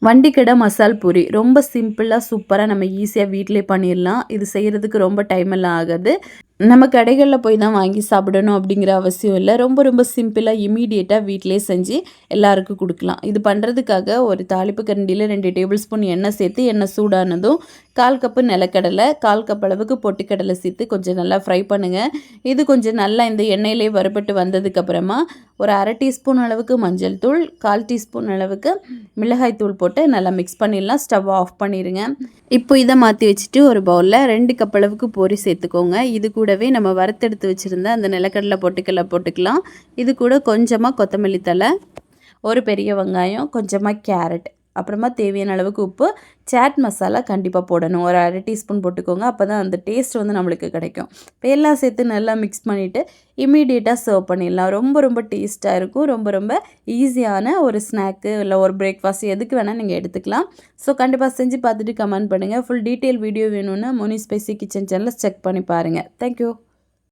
வண்டிக்கடை மசால் பூரி ரொம்ப சிம்பிளாக சூப்பராக நம்ம ஈஸியாக வீட்டிலே பண்ணிடலாம். இது செய்கிறதுக்கு ரொம்ப டைம் எல்லாம் ஆகாது. நம்ம கடைகளில் போய் தான் வாங்கி சாப்பிடணும் அப்படிங்கிற அவசியம் இல்லை. ரொம்ப ரொம்ப சிம்பிளாக இமீடியட்டாக வீட்டிலே செஞ்சு எல்லாருக்கும் கொடுக்கலாம். இது பண்ணுறதுக்காக ஒரு தாளிப்பு கரண்டியில் 2 டேபிள் ஸ்பூன் எண்ணெய் சேர்த்து எண்ணெய் சூடானதும் 1/4 கப்பு நிலக்கடலை 1/4 கப் அளவுக்கு பொட்டுக்கடலை சேர்த்து கொஞ்சம் நல்லா ஃப்ரை பண்ணுங்கள். இது கொஞ்சம் நல்லா இந்த எண்ணெயிலே வறுபட்டு வந்ததுக்கப்புறமா ஒரு 1/2 டீஸ்பூன் அளவுக்கு மஞ்சள் தூள் 1/4 டீஸ்பூன் அளவுக்கு மிளகாய் தூள் போட்டு நல்லா மிக்ஸ் பண்ணிடலாம். ஸ்டவ் ஆஃப் பண்ணிடுங்க. இப்போ இதை மாற்றி வச்சுட்டு ஒரு பவுலில் 2 கப் அளவுக்கு பொரி சேர்த்துக்கோங்க. இது கூடவே நம்ம வறுத்தெடுத்து வச்சுருந்த அந்த நிலக்கடலை பொட்டுக்கடலை போட்டுக்கலாம். இது கூட கொஞ்சமாக கொத்தமல்லி தழை, ஒரு பெரிய வெங்காயம், கொஞ்சமாக கேரட், அப்புறமா தேவையான அளவுக்கு உப்பு, சாட் மசாலா கண்டிப்பாக போடணும். ஒரு 1/2 டீஸ்பூன் போட்டுக்கோங்க. அப்போ தான் அந்த டேஸ்ட் வந்து நம்மளுக்கு கிடைக்கும். இப்போ எல்லாம் சேர்த்து நல்லா மிக்ஸ் பண்ணிவிட்டு இமீடியட்டாக சர்வ் பண்ணிடலாம். ரொம்ப ரொம்ப டேஸ்ட்டாக இருக்கும். ரொம்ப ரொம்ப ஈஸியான ஒரு ஸ்நாக்கு இல்லை ஒரு பிரேக்ஃபாஸ்ட் எதுக்கு வேணால் நீங்கள் எடுத்துக்கலாம். ஸோ கண்டிப்பாக செஞ்சு பார்த்துட்டு கமெண்ட் பண்ணுங்கள். ஃபுல் டீட்டெயில் வீடியோ வேணும்னா மோனி ஸ்பைசி கிச்சன் சேனலை செக் பண்ணி பாருங்கள். தேங்க்யூ.